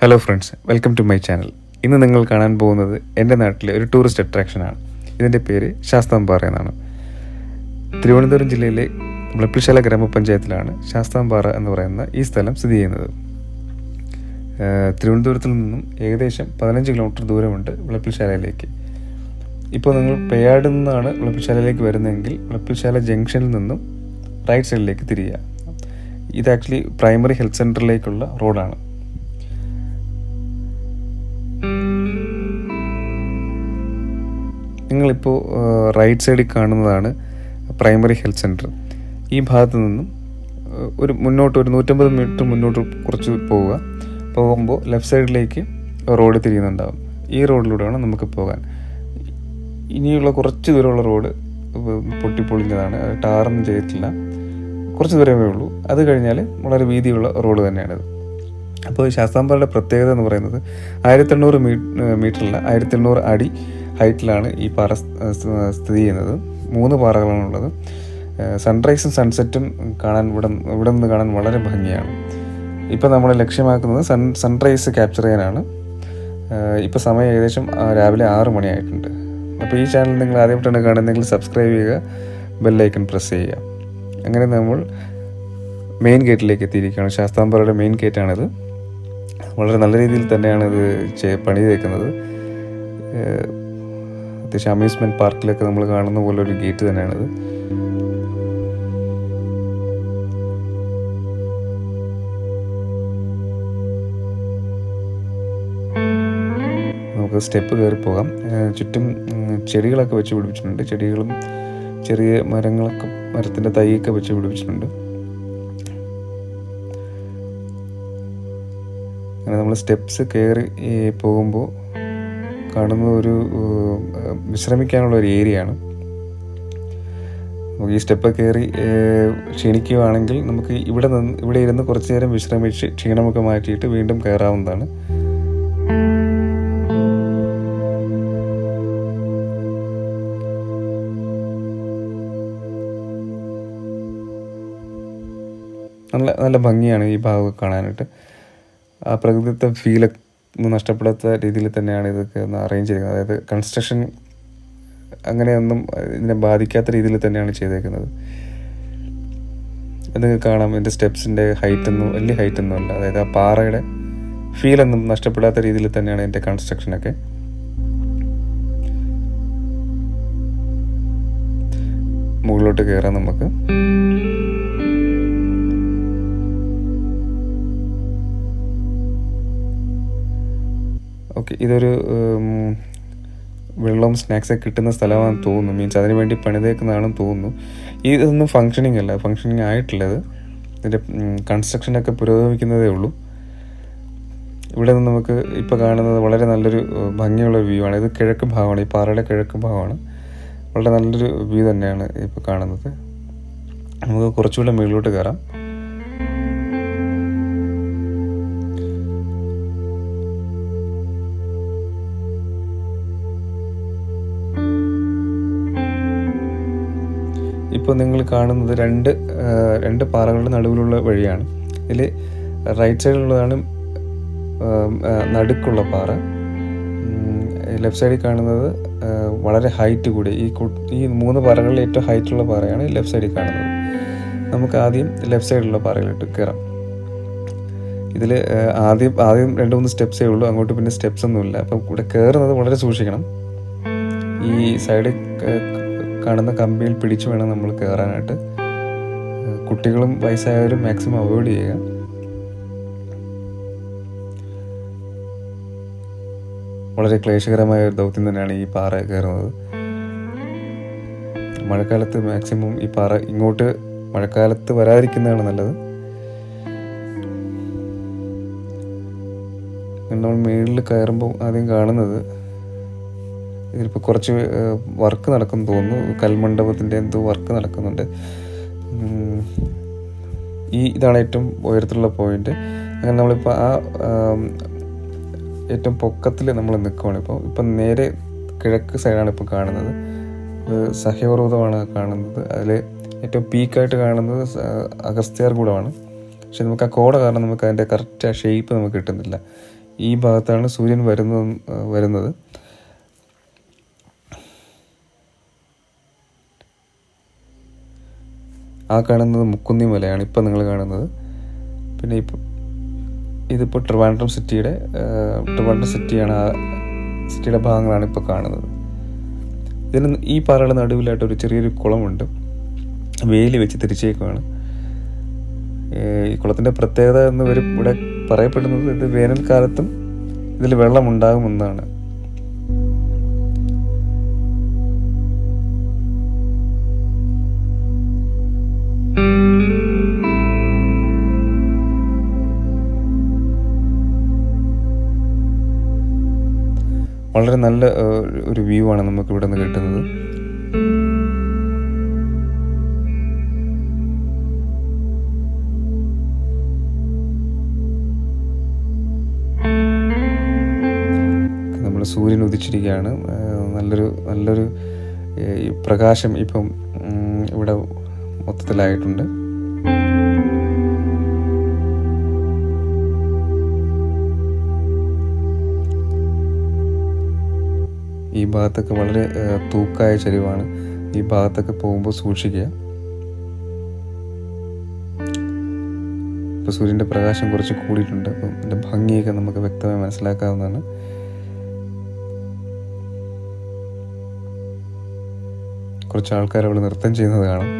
Hello friends, welcome to my channel. ഇന്ന് നിങ്ങൾ കാണാൻ പോകുന്നത് എൻ്റെ നാട്ടിലെ ഒരു ടൂറിസ്റ്റ് അട്രാക്ഷനാണ്. ഇതിൻ്റെ പേര് ശാസ്താംപാറ എന്നാണ്. തിരുവനന്തപുരം ജില്ലയിലെ മുളപ്പിൽശാല ഗ്രാമപഞ്ചായത്തിലാണ് ശാസ്താംപാറ എന്ന് പറയുന്ന ഈ സ്ഥലം സ്ഥിതി ചെയ്യുന്നത്. തിരുവനന്തപുരത്തിൽ നിന്നും ഏകദേശം 15 കിലോമീറ്റർ ദൂരമുണ്ട് മുളപ്പിൽശാലയിലേക്ക്. ഇപ്പോൾ നിങ്ങൾ പേയാട് നിന്നാണ് മുളപ്പിൽശാലയിലേക്ക് വരുന്നതെങ്കിൽ മുളപ്പിൽശാല ജംഗ്ഷനിൽ നിന്നും റൈറ്റ് സൈഡിലേക്ക് തിരിയുക. ഇത് ആക്ച്വലി പ്രൈമറി ഹെൽത്ത് സെൻ്ററിലേക്കുള്ള റോഡാണ്. നിങ്ങളിപ്പോൾ റൈറ്റ് സൈഡിൽ കാണുന്നതാണ് പ്രൈമറി ഹെൽത്ത് സെൻറ്റർ. ഈ ഭാഗത്ത് നിന്നും ഒരു 150 മീറ്റർ മുന്നോട്ട് കുറച്ച് പോകുമ്പോൾ ലെഫ്റ്റ് സൈഡിലേക്ക് റോഡ് തിരിയുന്നുണ്ടാകും. ഈ റോഡിലൂടെ വേണം നമുക്ക് പോകാൻ. ഇനിയുള്ള കുറച്ച് ദൂരമുള്ള റോഡ് പൊട്ടിപ്പൊളിഞ്ഞതാണ്, ടാറൊന്നും ചെയ്തിട്ടില്ല. കുറച്ച് ദൂരമേ ഉള്ളൂ. അത് കഴിഞ്ഞാൽ വളരെ വീതിയുള്ള റോഡ് തന്നെയാണിത്. അപ്പോൾ ശാസ്താംപാറയുടെ പ്രത്യേകത എന്ന് പറയുന്നത് 1800 മീറ്ററില്ല 1800 അടി ഹൈറ്റിലാണ് ഈ പാറ സ്ഥിതി ചെയ്യുന്നത്. 3 പാറകളാണുള്ളത്. സൺറൈസും സൺസെറ്റും കാണാൻ ഇവിടെ നിന്ന് കാണാൻ വളരെ ഭംഗിയാണ്. ഇപ്പോൾ നമ്മൾ ലക്ഷ്യമാക്കുന്നത് സൺറൈസ് ക്യാപ്ചർ ചെയ്യാനാണ്. ഇപ്പോൾ സമയം ഏകദേശം രാവിലെ 6 മണിയായിട്ടുണ്ട്. അപ്പോൾ ഈ ചാനൽ നിങ്ങൾ ആദ്യമായിട്ടാണ് കാണുന്നതെങ്കിൽ സബ്സ്ക്രൈബ് ചെയ്യുക, ബെല്ലൈക്കൺ പ്രസ് ചെയ്യുക. അങ്ങനെ നമ്മൾ മെയിൻ ഗേറ്റിലേക്ക് എത്തിയിരിക്കുകയാണ്. ശാസ്താംപാറയുടെ മെയിൻ ഗേറ്റാണിത്. വളരെ നല്ല രീതിയിൽ തന്നെയാണ് ഇത് പണിതേക്കുന്നത്. അത്യാവശ്യം അമ്യൂസ്മെൻറ്റ് പാർക്കിലൊക്കെ നമ്മൾ കാണുന്ന പോലെ ഒരു ഗേറ്റ് തന്നെയാണിത്. നമുക്ക് സ്റ്റെപ്പ് കയറി പോകാം. ചുറ്റും ചെടികളൊക്കെ വെച്ച് പിടിപ്പിച്ചിട്ടുണ്ട്. ചെടികളും ചെറിയ മരത്തിൻ്റെ തൈയൊക്കെ വെച്ച് പിടിപ്പിച്ചിട്ടുണ്ട്. അങ്ങനെ നമ്മൾ സ്റ്റെപ്സ് കയറി പോകുമ്പോൾ കാണുന്നത് ഒരു വിശ്രമിക്കാനുള്ള ഒരു ഏരിയയാണ്. നമുക്ക് ഈ സ്റ്റെപ്പ് കയറി ക്ഷീണിക്കുകയാണെങ്കിൽ നമുക്ക് ഇവിടെ ഇരുന്ന് കുറച്ച് നേരം വിശ്രമിച്ച് ക്ഷീണമൊക്കെ മാറ്റിയിട്ട് വീണ്ടും കയറാവുന്നതാണ്. നല്ല ഭംഗിയാണ് ഈ ഭാഗമൊക്കെ കാണാനായിട്ട്. ആ പ്രകൃതിത്തെ ഫീലൊക്കെ നഷ്ടപ്പെടാത്ത രീതിയിൽ തന്നെയാണ് ഇതൊക്കെ ഒന്ന് അറേഞ്ച് ചെയ്തിരിക്കുന്നത്. അതായത് കൺസ്ട്രക്ഷൻ അങ്ങനെയൊന്നും ഇതിനെ ബാധിക്കാത്ത രീതിയിൽ തന്നെയാണ് ചെയ്തേക്കുന്നത്. അത് കാണാം. ഇതിൻ്റെ സ്റ്റെപ്സിൻ്റെ വലിയ ഹൈറ്റൊന്നും അല്ല. അതായത് ആ പാറയുടെ ഫീലൊന്നും നഷ്ടപ്പെടാത്ത രീതിയിൽ തന്നെയാണ് ഇതിൻ്റെ കൺസ്ട്രക്ഷനൊക്കെ. മുകളിലോട്ട് കയറാം നമുക്ക്. ഓക്കെ, ഇതൊരു വെള്ളവും സ്നാക്സൊക്കെ കിട്ടുന്ന സ്ഥലമാണെന്ന് തോന്നുന്നു. മീൻസ് അതിന് വേണ്ടി പണിതേക്കുന്നതാണെന്ന് തോന്നുന്നു. ഇതൊന്നും ഫങ്ഷനിങ് ആയിട്ടുള്ളത്. ഇതിൻ്റെ കൺസ്ട്രക്ഷനൊക്കെ പുരോഗമിക്കുന്നതേ ഉള്ളൂ. ഇവിടെ നിന്ന് നമുക്ക് ഇപ്പോൾ കാണുന്നത് വളരെ നല്ലൊരു ഭംഗിയുള്ള വ്യൂ ആണ്. ഇത് കിഴക്ക് ഭാഗമാണ്, ഈ പാറയുടെ കിഴക്ക് ഭാഗമാണ്. വളരെ നല്ലൊരു വ്യൂ തന്നെയാണ് ഇപ്പോൾ കാണുന്നത്. നമുക്ക് കുറച്ചുകൂടെ മുകളിലോട്ട് കയറാം. ഇപ്പോൾ നിങ്ങൾ കാണുന്നത് രണ്ട് പാറകളുടെ നടുവിലുള്ള വഴിയാണ്. ഇതിൽ റൈറ്റ് സൈഡിലുള്ളതാണ് നടുക്കുള്ള പാറ. ലെഫ്റ്റ് സൈഡിൽ കാണുന്നത് വളരെ ഹൈറ്റ് കൂടി ഈ 3 പാറകളിൽ ഏറ്റവും ഹൈറ്റുള്ള പാറയാണ് ലെഫ്റ്റ് സൈഡിൽ കാണുന്നത്. നമുക്ക് ആദ്യം ലെഫ്റ്റ് സൈഡിലുള്ള പാറയിലോട്ട് കയറാം. ഇതിൽ ആദ്യം 2-3 സ്റ്റെപ്സേ ഉള്ളൂ. അങ്ങോട്ട് പിന്നെ സ്റ്റെപ്സ് ഒന്നുമില്ല. അപ്പം ഇവിടെ കയറുന്നത് വളരെ സൂക്ഷിക്കണം. ഈ സൈഡിൽ കാണുന്ന കമ്പിയിൽ പിടിച്ചു വേണം നമ്മൾ കയറാനായിട്ട്. കുട്ടികളും വയസ്സായവരും മാക്സിമം അവോയ്ഡ് ചെയ്യുക. വളരെ ക്ലേശകരമായ ഒരു ദൗത്യം തന്നെയാണ് ഈ പാറ കയറുന്നത്. മഴക്കാലത്ത് മാക്സിമം ഈ പാറ ഇങ്ങോട്ട് മഴക്കാലത്ത് വരാതിരിക്കുന്നതാണ് നല്ലത്. നമ്മൾ മുകളിൽ കയറുമ്പോൾ ആദ്യം കാണുന്നത് ഇതിലിപ്പോൾ കുറച്ച് വർക്ക് നടക്കുന്നു തോന്നുന്നു. കൽമണ്ഡപത്തിൻ്റെ എന്തോ വർക്ക് നടക്കുന്നുണ്ട്. ഇതാണ് ഏറ്റവും ഉയരത്തിലുള്ള പോയിന്റ്. അങ്ങനെ നമ്മളിപ്പോൾ ആ ഏറ്റവും പൊക്കത്തിൽ നമ്മൾ നിൽക്കുകയാണ്. ഇപ്പം നേരെ കിഴക്ക് സൈഡാണ് ഇപ്പോൾ കാണുന്നത്. സഹ്യപർവ്വതമാണ് കാണുന്നത്. അതിൽ ഏറ്റവും പീക്കായിട്ട് കാണുന്നത് അഗസ്ത്യാർകൂടമാണ്. പക്ഷെ നമുക്ക് ആ കോട കാരണം നമുക്ക് അതിൻ്റെ കറക്റ്റ് ആ ഷേപ്പ് നമുക്ക് കിട്ടുന്നില്ല. ഈ ഭാഗത്താണ് സൂര്യൻ വരുന്നത്. ആ കാണുന്നത് മുക്കുന്നി മലയാണ് ഇപ്പം നിങ്ങൾ കാണുന്നത്. പിന്നെ ഇതിപ്പോൾ ട്രിവാൻഡ്രം സിറ്റിയാണ്. ആ സിറ്റിയുടെ ഭാഗങ്ങളാണ് ഇപ്പോൾ കാണുന്നത്. ഈ പാറയുടെ നടുവിലായിട്ട് ഒരു ചെറിയൊരു കുളമുണ്ട്. വേലി വെച്ച് തിരിച്ചേക്കുവാണ്. ഈ കുളത്തിൻ്റെ പ്രത്യേകത എന്ന് ഇവിടെ പറയപ്പെടുന്നത് ഇത് വേനൽക്കാലത്തും ഇതിൽ വെള്ളമുണ്ടാകുമെന്നാണ്. വളരെ നല്ല ഒരു വ്യൂ ആണ് നമുക്ക് ഇവിടെ നിന്ന് കിട്ടുന്നത്. നമ്മൾ സൂര്യൻ ഉദിച്ചിരിക്കുകയാണ്. നല്ലൊരു പ്രകാശം ഇപ്പം ഇവിടെ മൊത്തത്തിലായിട്ടുണ്ട്. ഈ ഭാഗത്തൊക്കെ വളരെ തൂക്കായ ചരിവാണ്. ഈ ഭാഗത്തൊക്കെ പോകുമ്പോൾ സൂക്ഷിക്കുക. ഇപ്പോൾ സൂര്യൻ്റെ പ്രകാശം കുറച്ച് കൂടിയിട്ടുണ്ട്. അപ്പം ഇതിൻ്റെ ഭംഗിയൊക്കെ നമുക്ക് വ്യക്തമായി മനസ്സിലാക്കാവുന്നതാണ്. കുറച്ച് ആൾക്കാർ അവിടെ നൃത്തം ചെയ്യുന്നത് കാണാം.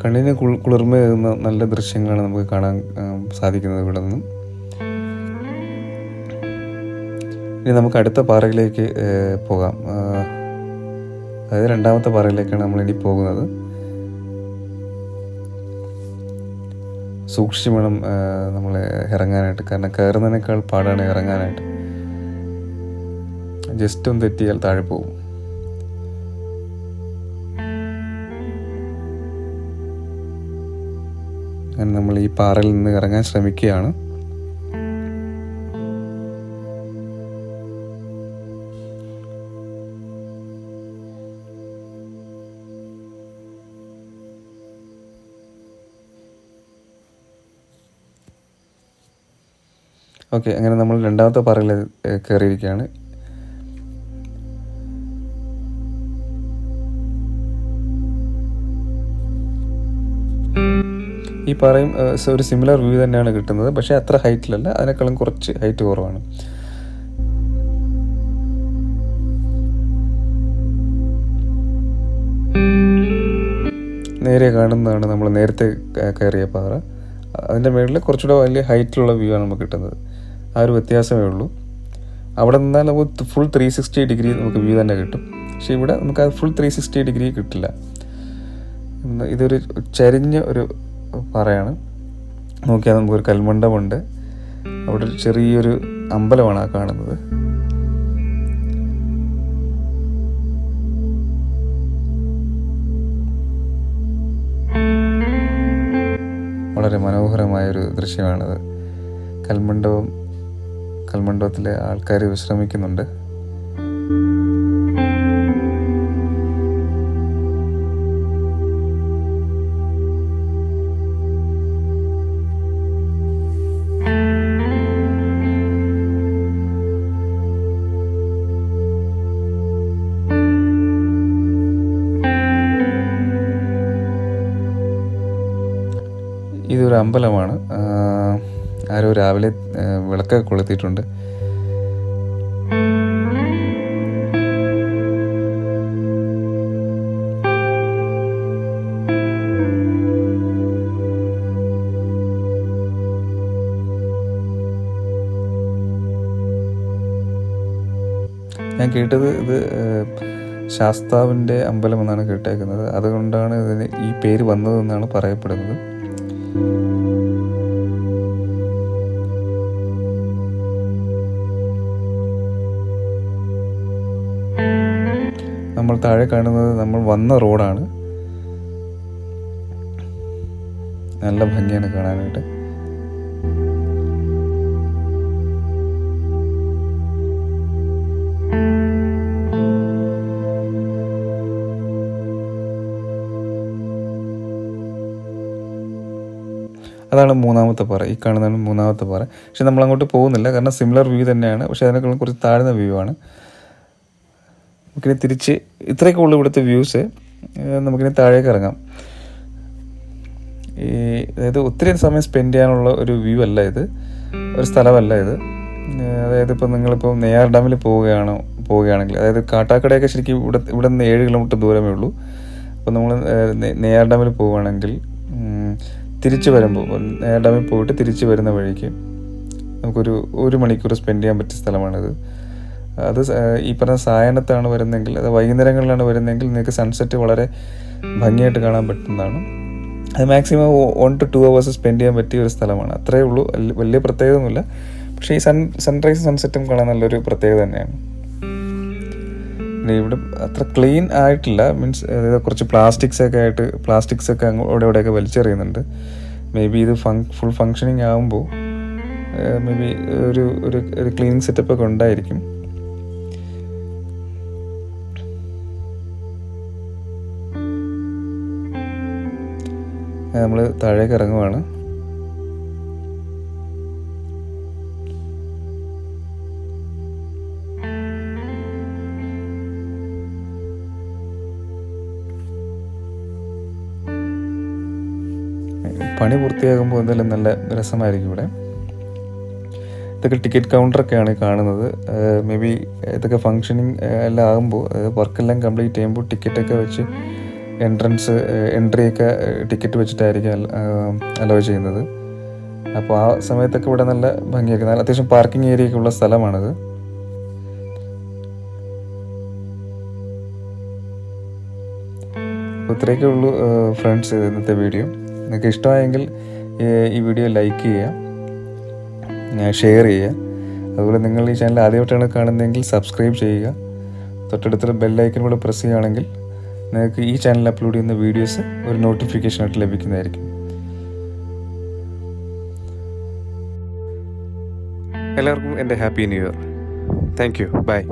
കണ്ണിന് കുളിർമയേകുന്ന നല്ല ദൃശ്യങ്ങളാണ് നമുക്ക് കാണാൻ സാധിക്കുന്നത് ഇവിടെ നിന്നും. ഇനി നമുക്ക് അടുത്ത പാറയിലേക്ക് പോകാം. അതായത് രണ്ടാമത്തെ പാറയിലേക്കാണ് നമ്മൾ ഇനി പോകുന്നത്. സൂക്ഷിച്ച് വേണം നമ്മൾ ഇറങ്ങാനായിട്ട്. കാരണം കയറുന്നതിനേക്കാൾ പാടാണ് ഇറങ്ങാനായിട്ട്. ജസ്റ്റ് ഒന്ന് തെറ്റിയാൽ താഴെ പോകും. അങ്ങനെ നമ്മൾ ഈ പാറയിൽ നിന്ന് ഇറങ്ങാൻ ശ്രമിക്കുകയാണ്. ഓക്കെ, അങ്ങനെ നമ്മൾ രണ്ടാമത്തെ പാറയിൽ കയറിയിരിക്കുകയാണ്. ഈ പാറയും ഒരു സിമിലർ വ്യൂ തന്നെയാണ് കിട്ടുന്നത്. പക്ഷേ അത്ര ഹൈറ്റിലല്ല, അതിനേക്കാളും കുറച്ച് ഹൈറ്റ് കുറവാണ്. നേരെ കാണുന്നതാണ് നമ്മൾ നേരത്തെ കയറിയ പാറ. അതിൻ്റെ മുകളിൽ കുറച്ചുകൂടെ വലിയ ഹൈറ്റിലുള്ള വ്യൂ ആണ് നമുക്ക് കിട്ടുന്നത്. ആ ഒരു വ്യത്യാസമേ ഉള്ളൂ. അവിടെ നിന്നാൽ നമുക്ക് ഫുൾ 360 ഡിഗ്രി നമുക്ക് വ്യൂ തന്നെ കിട്ടും. പക്ഷേ ഇവിടെ നമുക്ക് ആ ഫുൾ 360 ഡിഗ്രി കിട്ടില്ല. ഇതൊരു ചരിഞ്ഞ ഒരു പാറയാണ്. നോക്കിയാൽ നമുക്കൊരു കൽമണ്ഡപമുണ്ട്. അവിടെ ഒരു ചെറിയൊരു അമ്പലമാണ് ആ കാണുന്നത്. വളരെ മനോഹരമായൊരു ദൃശ്യമാണത്. കൽമണ്ഡപത്തിലെ ആൾക്കാർ വിശ്രമിക്കുന്നുണ്ട്. ഇതൊരു അമ്പലമാണ്. ആരോ രാവിലെ വിളക്കൊക്കെ കൊളുത്തിയിട്ടുണ്ട്. ഞാൻ കേട്ടത് ഇത് ശാസ്താവിൻ്റെ അമ്പലം എന്നാണ് കേട്ടേക്കുന്നത്. അതുകൊണ്ടാണ് ഇതിന് ഈ പേര് വന്നതെന്നാണ് പറയപ്പെടുന്നത്. നമ്മൾ താഴെ കാണുന്നത് നമ്മൾ വന്ന റോഡാണ്. നല്ല ഭംഗിയാണ് കാണാനായിട്ട്. അതാണ് മൂന്നാമത്തെ പാറ. ഈ കാണുന്നതാണ് മൂന്നാമത്തെ പാറ. പക്ഷെ നമ്മളങ്ങോട്ട് പോകുന്നില്ല, കാരണം സിമിലർ വ്യൂ തന്നെയാണ്, പക്ഷേ അതിനേക്കാളും കുറച്ച് താഴ്ന്ന വ്യൂ ആണ്. നമുക്കിനി തിരിച്ച് ഇത്രയൊക്കെ ഉള്ളൂ ഇവിടുത്തെ വ്യൂസ്. നമുക്കിനി താഴേക്ക് ഇറങ്ങാം. അതായത് ഒത്തിരി സമയം സ്പെൻഡ് ചെയ്യാനുള്ള ഒരു വ്യൂ അല്ല ഇത്, ഒരു സ്ഥലമല്ല ഇത്. അതായത് ഇപ്പോൾ നിങ്ങളിപ്പോൾ നെയ്യാർ ഡാമിൽ പോവുകയാണെങ്കിൽ, അതായത് കാട്ടാക്കടയൊക്കെ ശരിക്കും ഇവിടെ നിന്ന് 7 കിലോമീറ്റർ ദൂരമേ ഉള്ളൂ. അപ്പോൾ നമ്മൾ നെയ്യാർ ഡാമിൽ പോവുകയാണെങ്കിൽ തിരിച്ച് വരുമ്പോൾ, നെയ്യാർ ഡാമിൽ പോയിട്ട് തിരിച്ച് വരുന്ന വഴിക്ക് നമുക്കൊരു 1 മണിക്കൂർ സ്പെൻഡ് ചെയ്യാൻ പറ്റിയ സ്ഥലമാണിത്. അത് ഈ പറഞ്ഞ സായാഹ്നത്താണ് വരുന്നതെങ്കിൽ, അത് വൈകുന്നേരങ്ങളിലാണ് വരുന്നതെങ്കിൽ നിങ്ങൾക്ക് സൺസെറ്റ് വളരെ ഭംഗിയായിട്ട് കാണാൻ പറ്റുന്നതാണ്. അത് മാക്സിമം 1 to 2 hours സ്പെൻഡ് ചെയ്യാൻ പറ്റിയ ഒരു സ്ഥലമാണ്. അത്രയേ ഉള്ളൂ, വലിയ പ്രത്യേകതയൊന്നുമില്ല. പക്ഷേ ഈ സൺറൈസ് സൺസെറ്റും കാണാൻ നല്ലൊരു പ്രത്യേകത തന്നെയാണ്. പിന്നെ ഇവിടെ അത്ര ക്ലീൻ ആയിട്ടില്ല, മീൻസ് അതായത് കുറച്ച് പ്ലാസ്റ്റിക്സ് ഒക്കെ അവിടെ ഇവിടെയൊക്കെ വലിച്ചെറിയുന്നുണ്ട്. മേ ബി ഇത് ഫുൾ ഫങ്ഷനിങ് ആകുമ്പോൾ മേ ബി ഒരു ക്ലീനിങ് സെറ്റപ്പൊക്കെ ഉണ്ടായിരിക്കും. നമ്മൾ താഴേക്ക് ഇറങ്ങുവാണ്. പണി പൂർത്തിയാകുമ്പോൾ എന്തായാലും നല്ല രസമായിരിക്കും ഇവിടെ. ഇതൊക്കെ ടിക്കറ്റ് കൗണ്ടറൊക്കെയാണ് കാണുന്നത്. മേ ബി ഇതൊക്കെ ഫങ്ഷനിങ് എല്ലാം ആകുമ്പോൾ, വർക്കെല്ലാം കംപ്ലീറ്റ് ചെയ്യുമ്പോൾ ടിക്കറ്റൊക്കെ വെച്ച് എൻട്രിയൊക്കെ ടിക്കറ്റ് വെച്ചിട്ടായിരിക്കും അലോ ചെയ്യുന്നത്. അപ്പോൾ ആ സമയത്തൊക്കെ ഇവിടെ നല്ല ഭംഗിയായിരിക്കും. നല്ല അത്യാവശ്യം പാർക്കിംഗ് ഏരിയയൊക്കെ ഉള്ള സ്ഥലമാണിത്. അപ്പോൾ ഇത്രയൊക്കെ ഉള്ളൂ ഫ്രണ്ട്സ് ഇന്നത്തെ വീഡിയോ. നിങ്ങൾക്ക് ഇഷ്ടമായെങ്കിൽ ഈ വീഡിയോ ലൈക്ക് ചെയ്യുക, ഷെയർ ചെയ്യുക. അതുപോലെ നിങ്ങൾ ഈ ചാനൽ ആദ്യമായിട്ടാണ് കാണുന്നതെങ്കിൽ സബ്സ്ക്രൈബ് ചെയ്യുക. തൊട്ടടുത്തൊരു ബെല്ലൈക്കൻ കൂടെ പ്രസ് ചെയ്യുകയാണെങ്കിൽ നിങ്ങൾക്ക് ഈ ചാനലിൽ അപ്ലോഡ് ചെയ്യുന്ന വീഡിയോസ് ഒരു നോട്ടിഫിക്കേഷനായിട്ട് ലഭിക്കുന്നതായിരിക്കും. എല്ലാവർക്കും എൻ്റെ happy new year. Thank you. By.